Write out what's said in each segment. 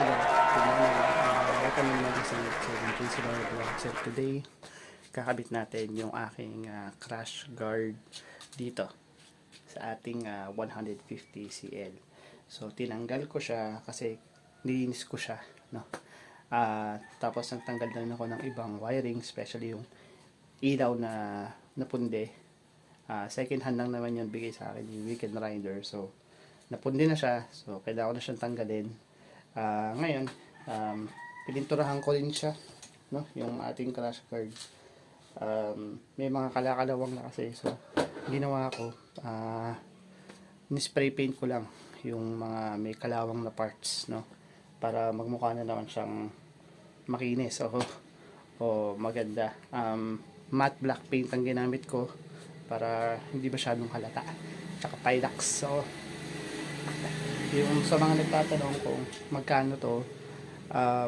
Hello, good morning. Welcome naman sa 17 Silver Vlog. So today, kakabit natin yung aking crash guard dito sa ating 150 CL. So tinanggal ko siya kasi nilinis ko siya, no? Tapos nagtanggal na ako ng ibang wiring, especially yung ilaw na napundi. Second hand lang naman yun, bigay sa akin yung Weekend Rider. So napundi na siya, so kailangan ko na siyang tanggalin. Ngayon, pininturahan ko rin siya, no? Yung ating crash guard. May mga kalakalawang na kasi, so ginawa ko, ni-spray paint ko lang yung mga may kalawang na parts, no? Para magmukha na naman siyang makinis o maganda. Matte black paint ang ginamit ko para hindi masyadong halata, tsaka Pylax. So yung sa mga nagtatanong kung magkano to,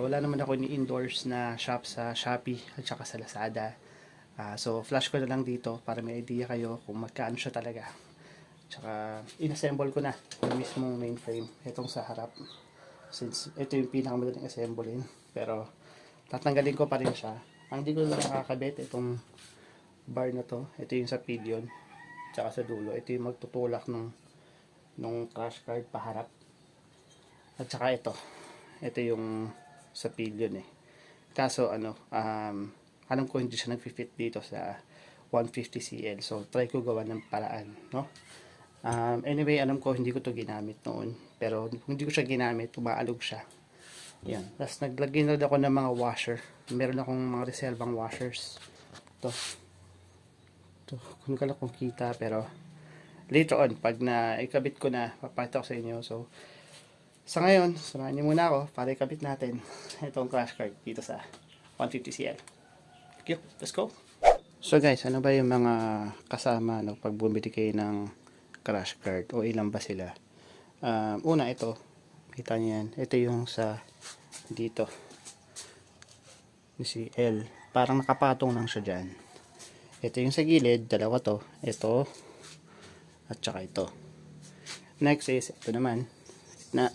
wala naman ako ni-endorse na shop sa Shopee at saka sa Lazada. So flash ko na lang dito para may idea kayo kung magkano siya talaga. Tsaka inassemble ko na yung mismong mainframe, itong sa harap, since ito yung pinakamadaling assemblein. Pero tatanggalin ko pa rin siya. Ang hindi ko na nakakabit, itong bar na to, ito yung sa pillion tsaka sa dulo, ito yung magtutulak nung crash guard paharap. At saka ito yung sa pillion kaso alam ko hindi siya nag-fit dito sa 150 CL, so try ko gawa ng paraan, no? Anyway, alam ko hindi ko to ginamit noon, pero kung hindi ko siya ginamit, umaalog siya. Yan, tapos naglagay na ako ng mga washer. Meron akong mga reservang washers to kung kala kong kita, pero later on, pag naikabit ko na, papakita ko sa inyo. So, sa ngayon, samahan niyo muna ako para ikabit natin itong crash guard dito sa 150 CL. Okay, let's go! So guys, ano ba yung mga kasama no, pag bumili kayo ng crash guard, o ilan ba sila? Una, ito. Kita niyo yan. Ito yung sa dito. Yung CL. Parang nakapatong lang siya dyan. Ito yung sa gilid. Dalawa to. Ito. At saka ito. Next is ito naman na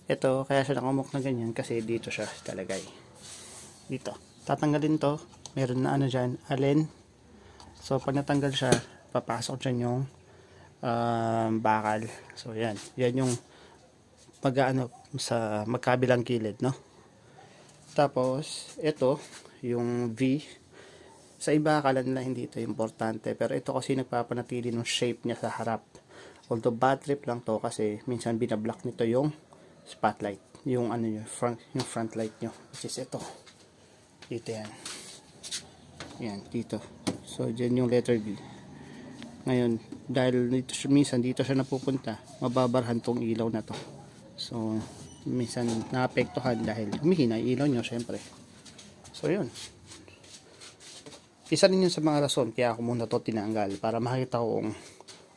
ito, kaya siya nakumuk na ganyan kasi dito siya talagay. Dito. Tatanggalin to. Meron na ano dyan, allen. So pag natanggal siya, papasok dyan yung bakal. So yan. Yan yung mag-ano sa magkabilang gilid, no? Tapos ito yung V. Sa iba akala nila hindi ito importante, pero ito kasi nagpapanatili ng shape niya sa harap. Although bad trip lang to kasi minsan binablock nito yung spotlight, yung ano nyo, front light nyo, which is ito. Dito yan. Yan, dito. So dyan yung letter B. Ngayon, dahil dito, minsan dito siya napupunta, mababarhan tong ilaw na to. So minsan naapektuhan dahil humihina ilaw nyo, syempre. So yun. Isa rin yun sa mga rason kaya ako muna to tinanggal, para makita ko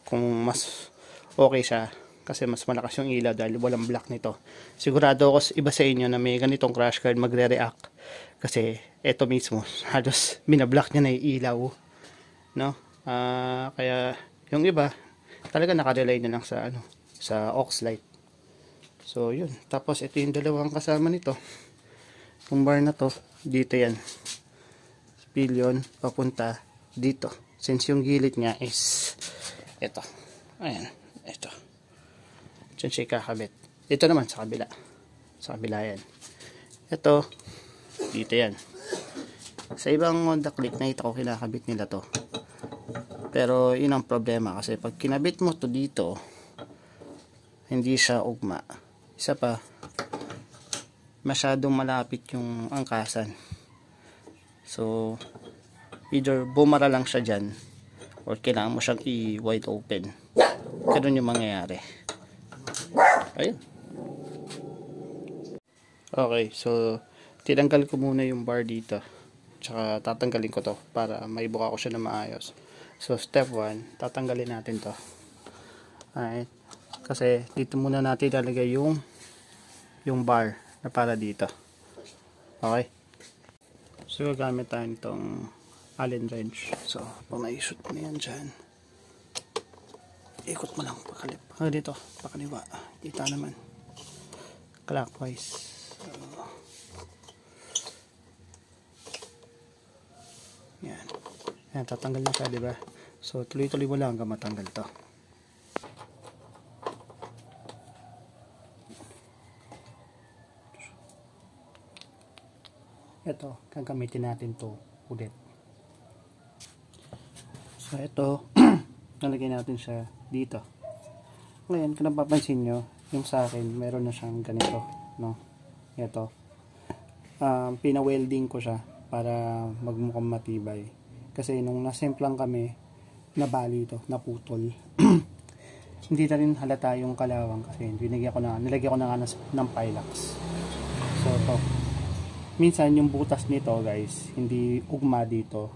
kung mas okay siya, kasi mas malakas yung ilaw dahil walang black nito. Sigurado ako iba sa inyo na may ganitong crash guard magre-react kasi ito mismo halos binablock niya na yung ilaw, no? Kaya yung iba talaga nakarelay na lang sa sa aux light. So yun. Tapos ito yung dalawang kasama nito, yung bar na to, dito yan, pillion papunta dito, since yung gilid niya is ito. Ayan, ito. Diyan siya kakabit. Ito naman sa kabila. Sa kabila yan. Ito, dito yan. Sa ibang Honda Click, nakita ko kinakabit nila to. Pero yun ang problema kasi pag kinabit mo to dito, hindi siya ugma. Isa pa, masyadong malapit yung angkasan. So either bumara lang siya dyan or kailangan mo siyang i-wide open. Ganun yung mangyayari. Ayun. Okay, so tinanggal ko muna yung bar dito, tsaka tatanggalin ko to para maibuka ko siya na maayos. So step 1, tatanggalin natin to. Alright. Kasi dito muna natin ilalagay yung bar na para dito. Okay. So gagamit tayo nitong Allen wrench. So pag naishoot mo na yan dyan, ikot mo lang pakalip. Dito, pakaliwa. Kita naman. clockwise. Yan. Yan, tatanggal na siya, di ba? So, tuloy-tuloy mo lang hanggang matanggal to. Ito, gagamitin natin to ulit. So, ito, nalagay natin siya dito. Ngayon, kung napapansin nyo, yung sa akin, meron na siyang ganito, no? Ito. Pina-welding ko siya para magmukhang matibay. Kasi nung nasimplang kami, nabali ito, naputol. Hindi na rin halata yung kalawang kasi nilagyan ko na nga ng Pilax. So, ito. Minsan, yung butas nito, guys, hindi ugma dito.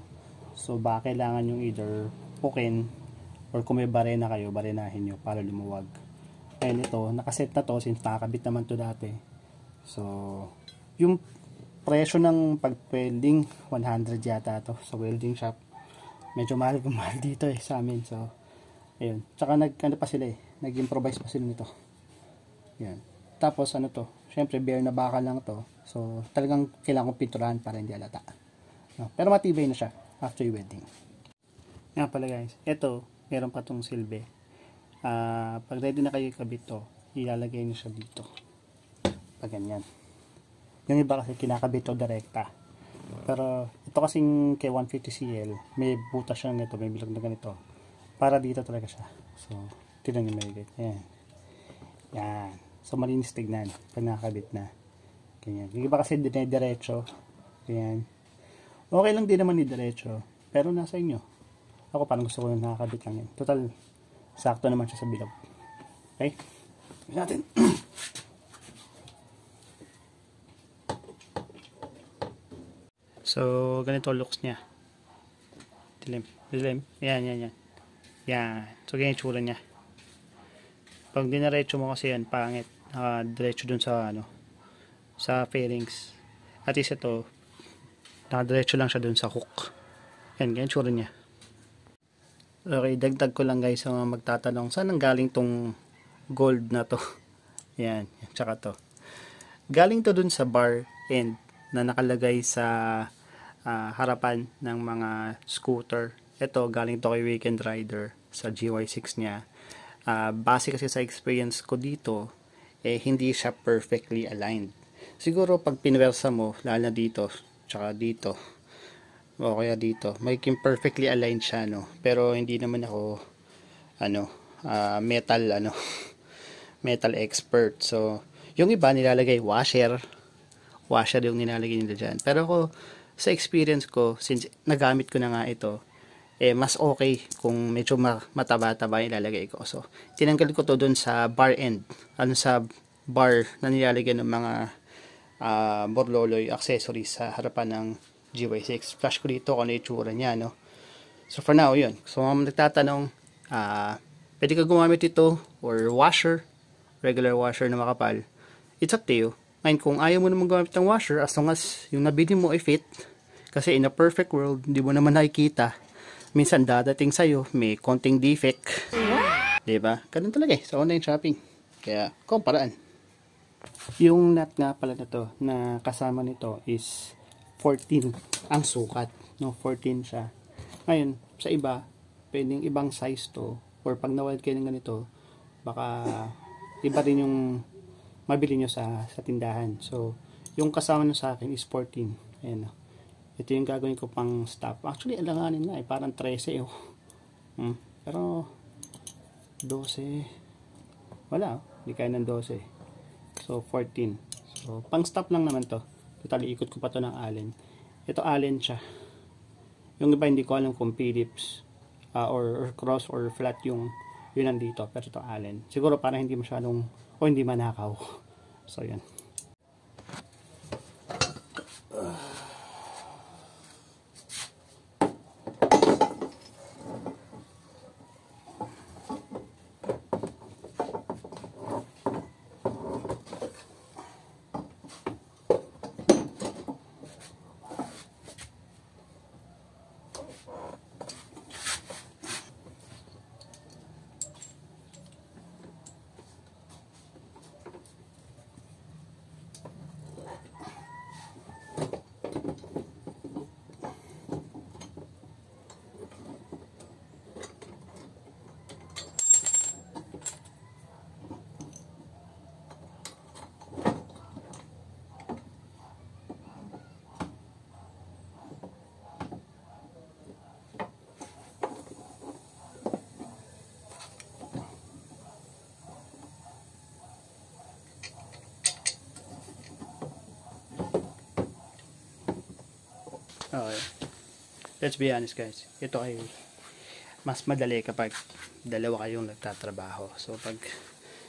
So, baka kailangan yung either pukin or kung may barena kayo, barenahin nyo para lumuwag. Ngayon ito, nakaset na to since nakakabit naman to dati. So, yung presyo ng pag-welding, 100 yata to sa welding shop. Medyo mahal dito sa amin. So, ayun. Tsaka ano pa sila nag-improvise pa sila nito. Yan. Tapos ano to, syempre bare na bakal lang to. So, talagang kailangan kong pinturahan para hindi halata. No? Pero matibay na siya after welding. Nga pala guys, ito, meron pa tong silbi. Pag ready na kayo ikabit to, ilalagay nyo siya dito. Pag ganyan. Yung iba kasi kinakabit to direkta. Pero ito kasing kay 150cl, may butas siya nito, may bilog na ganito. Para dito talaga siya. So, tignan nyo may ayan. Yan. So, malinis tignan pag nakakabit na. Ganyan. Yung iba kasi diretso. Ganyan. Okay lang din naman ni diretso. Pero nasa inyo. Ako parang gusto ko yung nakakabit lang yan. Total, sakto naman siya sa bilog. Okay? Gawin natin. So, ganito looks niya. Dilim. Yan. So, ganyan yung tsura niya. Pag dinaretso mo kasi yan, pangit. Diretso dun sa, sa fairings. At isa to, nakadiretso lang siya dun sa hook. Yan, ganyan yung tsura niya. Okay, dagdag ko lang guys sa mga magtatanong, saan ang galing tong gold na to? Yan, tsaka to. Galing to dun sa bar end na nakalagay sa harapan ng mga scooter. Ito, galing to kay Weekend Rider sa GY6 niya. Base kasi sa experience ko dito, hindi siya perfectly aligned. Siguro pag pinwersa mo, lalo na dito, tsaka dito, o kaya dito, magiging perfectly aligned siya, no? Pero hindi naman ako metal expert. So, yung iba nilalagay washer yung nilalagay nila dyan. Pero ako, sa experience ko, since nagamit ko na nga ito, mas okay kung medyo mataba-taba yung ilalagay ko. So, tinanggal ko to dun sa bar end, sa bar na nilalagay ng mga borloloy accessories sa harapan ng GY6. Flash ko dito kung ano yung tsura niya, no? So, for now, yun. So, nagtatanong, pwede ka gumamit ito or washer, regular washer na makapal. It's up to you. Ngayon, kung ayaw mo naman gumamit ng washer, as long as yung nabili mo ay fit, kasi in a perfect world, hindi mo naman nakikita, minsan dadating sa'yo, may konting defect. Diba? Ganun talaga sa online shopping. Kaya, kung paraan. Yung nut nga pala na to, na kasama nito is 14 ang sukat, no? 14 siya. Ngayon, sa iba, pwedeng ibang size to, or pag na-weld kayo ng ganito, baka iba rin yung mabili nyo sa tindahan. So, yung kasama nyo sa akin is 14. Ayan, no? Ito yung gagawin ko pang stop. Actually, alanganin nga, parang 13, oh. Pero, 12, wala, hindi kaya ng 12. So, 14. So, pang stop lang naman to. Totally, ikot ko pa to ng Allen. Ito Allen siya. Yung iba hindi ko alam kung Phillips or cross or flat yung yun nandito. Pero ito Allen. Siguro para hindi masyadong o hindi manakaw. So, yun. Okay. Let's be honest guys. Ito ay mas madali kapag dalawa kayong nagtatrabaho. So pag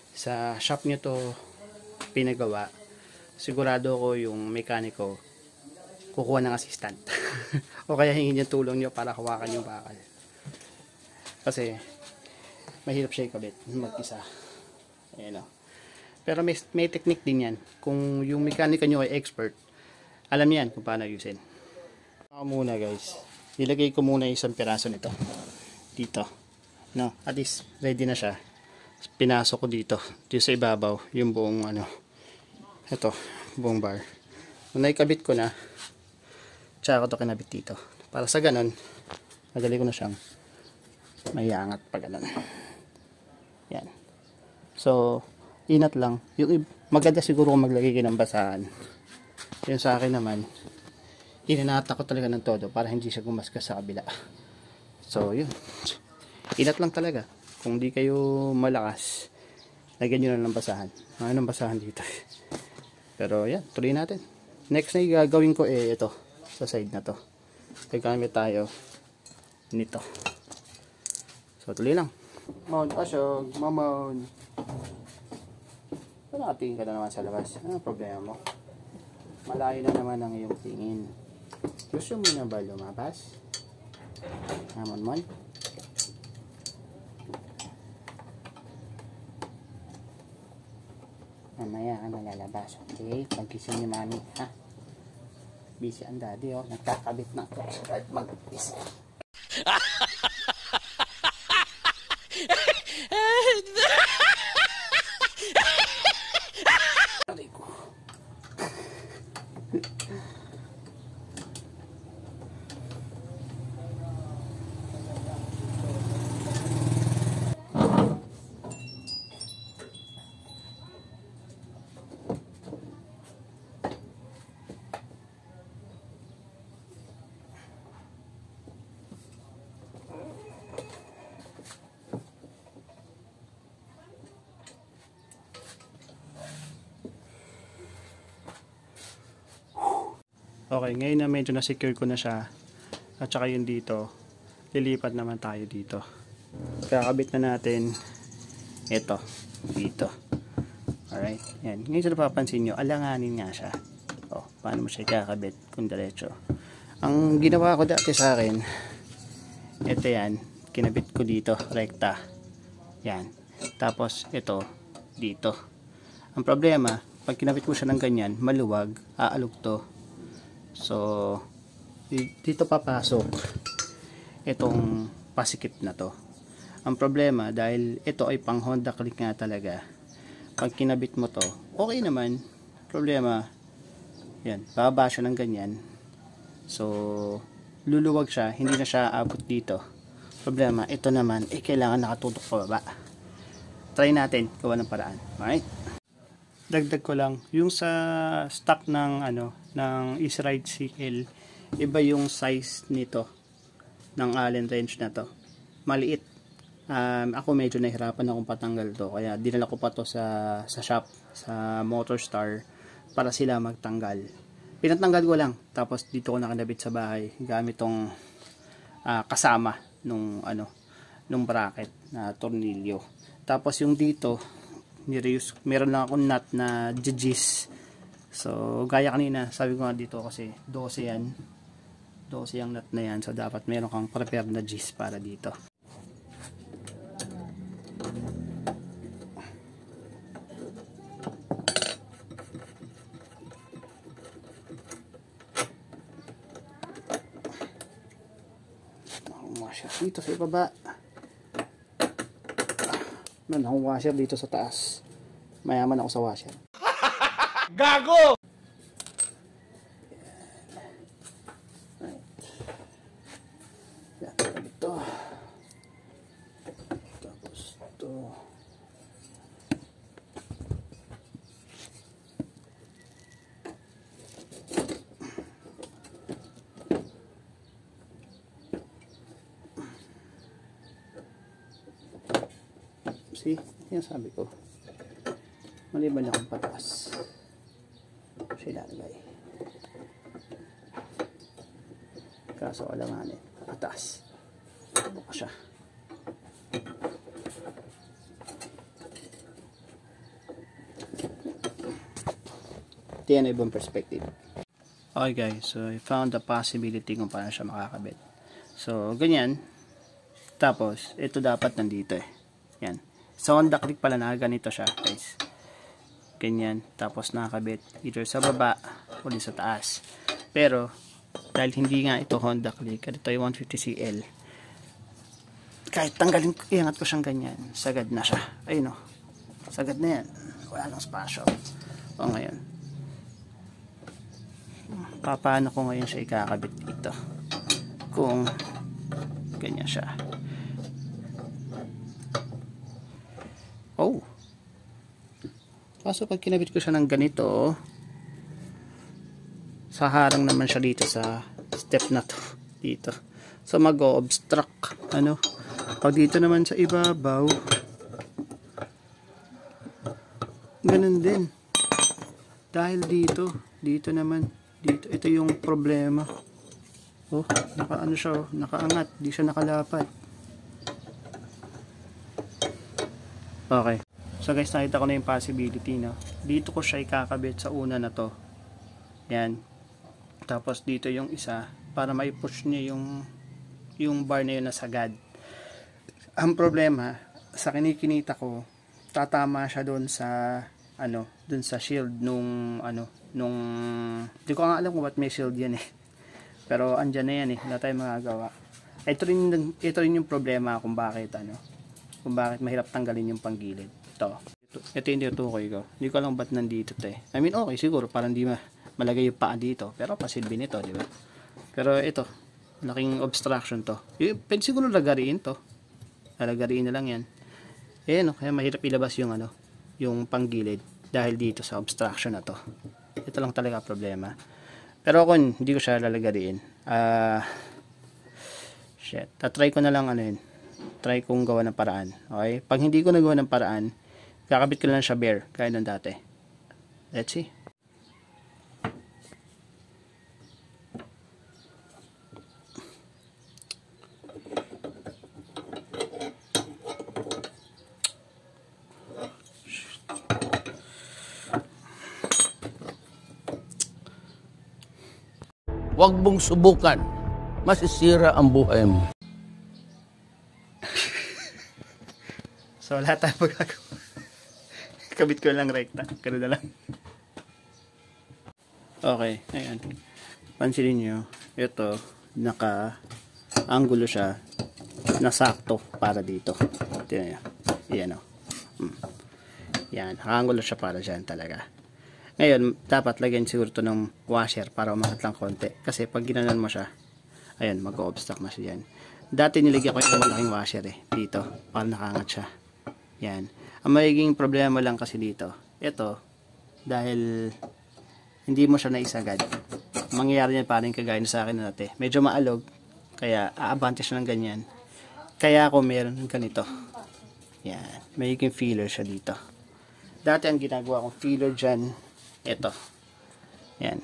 sa shop nyo to pinagawa, sigurado ko yung mekaniko kukuha ng assistant. O kaya hingin yung tulong nyo para hawakan yung bakal. Kasi mahirap siya ikabit mag-isa. Ayan o. Pero may technique din yan. Kung yung mekaniko nyo ay expert, alam yan kung paano ayusin. Ako muna guys, nilagay ko muna isang piraso nito dito, no, at least ready na siya. Pinasok ko dito sa ibabaw yung buong ito, buong bar. Kung naikabit ko na, tsaka ko to kinabit dito para sa ganon madali ko na siyang maiangat pag ganon. Yan, so inat lang. Yung maganda siguro kung maglagay kayo ng basahan. Yung sa akin naman, inanata ko talaga ng todo para hindi siya gumasgas sa kabila. So yun, inat lang talaga. Kung di kayo malakas, lagyan nyo na ng basahan. Ng basahan dito. Pero yan, tuloy natin. Next na gagawin ko ito, sa side na to. Gagamit tayo nito. So tuloy lang. Mount Asyog, mamon. Nakatingin ka na naman sa labas. Ano problema mo? Malayo na naman ang iyong tingin. Gusto mo na ba lumabas? Mon. Mamaya ka na lalabas. Okay? Pagkising ni mami. Ha? Busy ang daddy oh. Nagkakabit na ako. Kahit mag-isa. Aray ko. Okay, ngayon na medyo na-secure ko na siya at saka yun dito, lilipat naman tayo dito. Kakabit na natin ito, dito. Alright, yan. Ngayon sa napapansin nyo, alanganin nga siya. O, paano mo siya kakabit kung diretso. Ang ginawa ko dati sa akin, ito yan, kinabit ko dito, rekta. Yan. Tapos, ito, dito. Ang problema, pag kinabit mo siya ng ganyan, maluwag, aalog to. So, dito papasok itong pasikip na to. Ang problema, dahil ito ay pang Honda Click nga talaga, pag kinabit mo to, okay naman. Problema, yan, bababa siya ng ganyan. So, luluwag siya, hindi na siya abot dito. Problema, ito naman, kailangan nakatutok pa baba. Try natin, gawa ng paraan. Alright? Dagdag ko lang, yung sa stock ng ng Easy Ride CL, iba yung size nito ng Allen wrench na to. Maliit. Ako medyo nahirapan akong patanggal to, kaya dinala ko pa to sa shop, sa Motorstar para sila magtanggal. Pinatanggal ko lang, tapos dito ko nakanabit sa bahay gamit tong kasama nung bracket na tornilyo. Tapos yung dito ni-reuse, meron lang akong nut na jigis. So, gaya kanina, sabi ko nga dito kasi 12 yan. 12 yung nut na yan. So, dapat meron kang prepared na jis para dito. Washer dito sa ibaba. Meron akong washer dito sa taas. Mayaman ako sa washer. Gago! Right. Yan, ito. Tapos ito. See? Yan sabi ko. Maliban akong pataas. Siya ilalagay. Kaso alanganin. Pataas. Buka siya. Ito yan ibang perspective. Okay guys, so I found the possibility kung paano siya makakabit. So, ganyan. Tapos, ito dapat nandito eh. Yan. So, on the click pala na ganito siya guys. Ganyan. Tapos nakakabit either sa baba o sa taas. Pero, dahil hindi nga ito Honda Click, ito ay 150cl. Kahit tanggalin, iangat ko siyang ganyan. Sagad na siya. Ayun o. Sagad na yan. Wala lang spasyo. O ngayon. Paano ko ngayon siya ikakabit dito? Kung ganyan siya. Oh. Kaso pag kinabit ko siya ng ganito, sa harang naman siya dito sa step na to. Dito. So mag-o-obstruct. Ano? Pag dito naman sa ibabaw, ganun din. Dahil dito naman, dito, ito yung problema. Oh, naka ano siya, oh, nakaangat, di siya nakalapat. Okay. So guys, nakita ko na yung possibility, no. Dito ko siya ikakabit sa una na to. Yan. Tapos dito yung isa para mai-push niya yung bar na yun na sagad. Ang problema sa kinikinita ko, tatama siya doon sa doon sa shield nung di ko nga alam kung ba't may shield yan eh. Pero andyan na yan eh, wala tayong magagawa. Ito rin yung problema kung bakit mahirap tanggalin yung panggilid. Ito yung tinutukoy ko. Hindi ko alam ba't nandito to eh. I mean okay siguro para hindi malagay yung paa dito, pero pasilbi nito, di ba? Pero ito, laking obstruction to. Pwede siguro lagariin to. Lalagariin na lang yan. Ayan, kaya mahirap ilabas yung yung panggilid dahil dito sa obstruction na to. Ito lang talaga problema. Pero kung hindi ko siya lalagariin, tatry ko na lang try kong gawa ng paraan. Okay? Pag hindi ko nagawa ng paraan, kakabit ko lang siya bare, gaya ng dati. Let's see. Huwag mong subukan. Masisira ang buhay mo. So, wala tayong magagawa. Kabit ko lang rekta. Ganun na lang. Okay. Ayan. Pansinin nyo. Ito, naka-angulo siya. Nasakto para dito. Tingnan nyo. Ayan o. Yan. Naka-angulo siya para dyan talaga. Ngayon, dapat lagyan siguro ito ng washer para umangat lang konti. Kasi pag ginanon mo siya, ayan, mag-o-obstruct na siya yan. Dati niligyan ko yung malaking washer eh. Dito, para nakaangat siya. Yan. Ang magiging problema lang kasi dito, ito, dahil hindi mo siya naisagad, mangyayari yan parang kagaya na sa akin na dati. Medyo maalog, kaya aabante siya ng ganyan. Kaya ako meron ng ganito. Yan. Magiging feeler siya dito. Dati ang ginagawa kong feeler dyan, ito. Yan.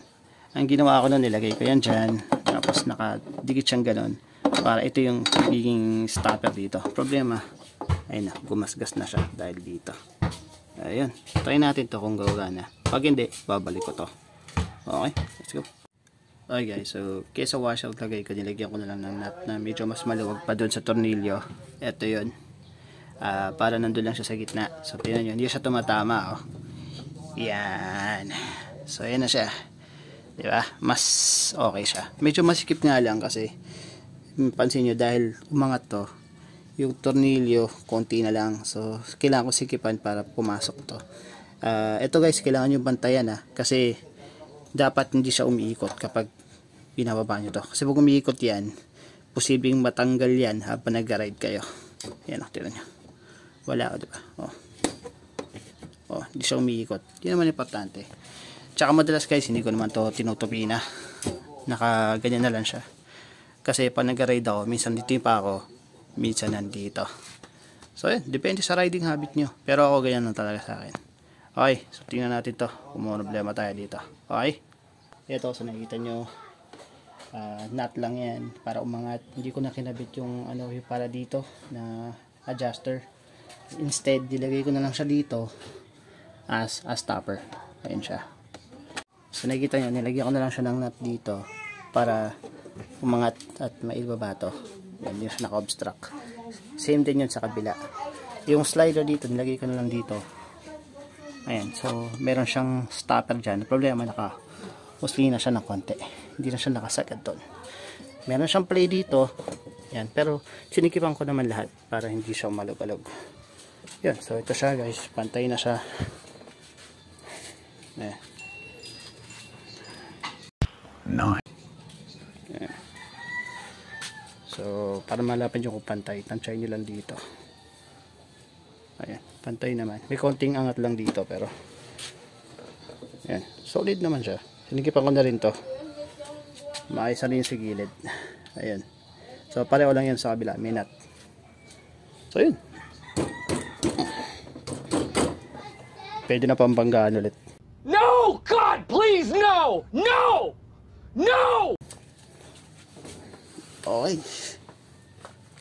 Ang ginawa ko nun, nilagay ko yan dyan. Tapos nakadikit siyang ganon. Para ito yung magiging stopper dito. Problema, ayun na, gumasgas na siya dahil dito. Ayun. Try natin to kung gawagana. Pag hindi, babalik ko to. Okay, let's go. Okay guys, so kesa washer lagay ko, nilagyan ko na lang ng nut na medyo mas maluwag pa doon sa tornilyo. Ito yun. Para nandun lang siya sa gitna. So tingnan nyo, hindi siya tumatama. Oh. Yan. So ayan na siya. Diba? Mas okay siya. Medyo masikip nga lang kasi pansin nyo dahil umangat to, yung tornilyo konti na lang. So kailangan ko sikipan para pumasok to. Ito guys, kailangan nyo bantayan kasi dapat hindi siya umiikot kapag binababa nyo to. Kasi pag umiikot yan, posibleng matanggal yan habang nag-ride kayo. Yan o, tignan nyo. Wala o, diba? Hindi siya umiikot. Yun naman importante. Tsaka madalas guys, hindi ko naman to tinutupi na. Nakaganyan na lang siya. Kasi pag nag-ride ako, minsan dito pa ako, minsan nandito. So yun, depende sa riding habit nyo. Pero ako ganyan lang talaga sa akin. Okay, so tingnan natin to kung may problema tayo dito. Okay? Ito, so nakikita nyo, Nut lang yan para umangat. Hindi ko na kinabit yung ano yung para dito na adjuster. Instead, dilagay ko na lang siya dito as topper. Ayan siya. So nakikita nyo, nilagyan ko na lang siya ng nut dito para umangat at maibaba to. Yan, yung siya naka-obstruct. Same din yun sa kabila. Yung slider dito, nilagay ko na lang dito. Ayan, so meron siyang stopper dyan. Problema, naka-usli na siya ng konti. Hindi na siya nakasagad doon. Meron siyang play dito. Yan, pero sinikipan ko naman lahat para hindi siya malog-alog. Yan, so ito siya guys. Pantay na siya. Ayan. Nice. Ayan. So, para malapit yung pantay, tansyahin nyo lang dito. Ayan, pantay naman. May konting angat lang dito, pero ayan, solid naman siya. Sinikipan ko na rin to. Maayos na rin sa gilid. Ayan. So, pareho lang yan sa kabila. May nut. So, yun. Pwede na pambanggaan ulit. No! God, please, no! No! No! Okay.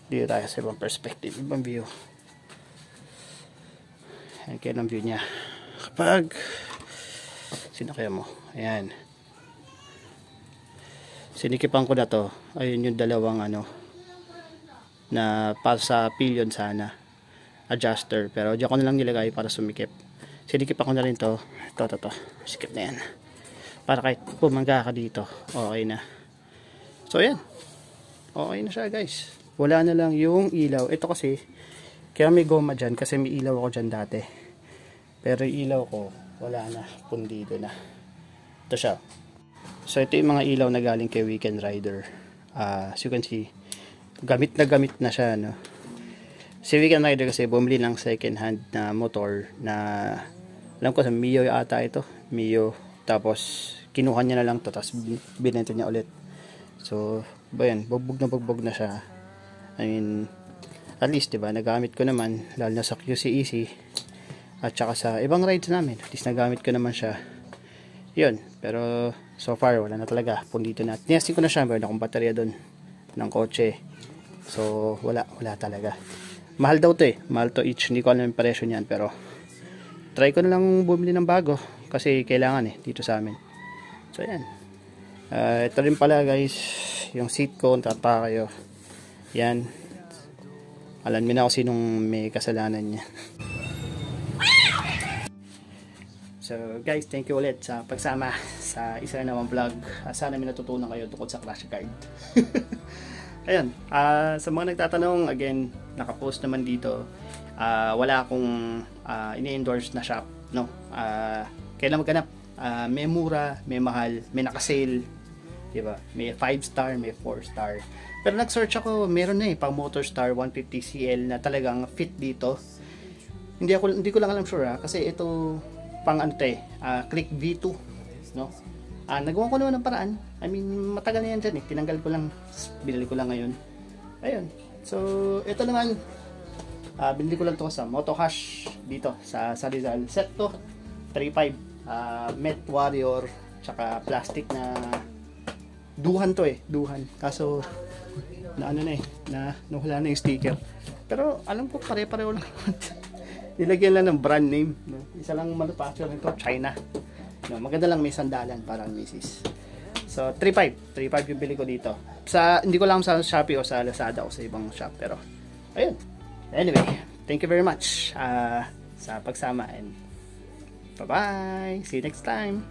Dito tayo sa ibang perspective, ibang view. Ayan kayo ng view niya. Kapag sinakyan mo, ayan. Sinikipan ko na to. Ayun yung dalawang ano na para sa pillion sana. Adjuster. Pero diyan ko na lang nilagay para sumikip. Sinikipan ko na rin to. Ito. Sikip na yan. Para kahit pumangga ka dito, okay na. So ayan. Okay na siya guys. Wala na lang yung ilaw. Ito kasi kaya may goma dyan kasi may ilaw ako dyan dati. Pero yung ilaw ko wala na. Pundido na. Ito siya. So ito yung mga ilaw na galing kay Weekend Rider. As you can see, gamit na siya, no? Si Weekend Rider kasi bumili ng second hand na motor na alam ko sa Mio ata ito. Mio. Tapos kinuha niya na lang to, tapos binenta niya ulit. So ba yan, bugbog na siya. I mean, at least diba, nagamit ko naman lalo na sa QCEC at saka sa ibang rides namin. At least nagamit ko naman siya. Yun, pero so far wala na talaga, pundito na. Tinasting ko na siya, meron akong baterya doon ng kotse. So wala talaga. Mahal daw to mahal to each. Hindi ko alam yung presyo niyan, pero try ko na lang bumili ng bago kasi kailangan dito sa amin. So yan. Ito rin pala guys, yung seat ko, tataka kayo. Yan. Alam niyo na ako sinong may kasalanan niya. So guys, thank you ulit sa pagsama sa isa na namang vlog. Sana may natutunan kayo tungkol sa crash guard. Ayun, sa mga nagtatanong, again, nakapost naman dito. Wala akong ini-endorse na shop, no? Kailan maghanap? May mura, may mahal, may nakasale, diba? May 5-star, may 4-star. Pero nag-search ako, meron na pang Motorstar 150cl na talagang fit dito. Hindi ko lang alam sure kasi ito pang ano Click V2, no? Nagawa ko naman ng paraan. I mean, matagal na yan dyan tinanggal ko lang, binili ko lang ngayon. Ayun. So, ito naman binili ko lang to sa Motohash dito sa Rizal. Set to 3.5 Met Warrior, tsaka plastic na duhan to duhan. Kaso na ano na wala na yung sticker. Pero alam ko pare-pareho lang. Nilagyan lang ng brand name, no? Isa lang manufacturer nito, China. No, maganda lang may sandalan para misis. So 3.5 yung bili ko dito. Hindi ko lang sa Shopee o sa Lazada o sa ibang shop, pero ayun. Anyway, thank you very much sa pagsama and bye-bye. See you next time.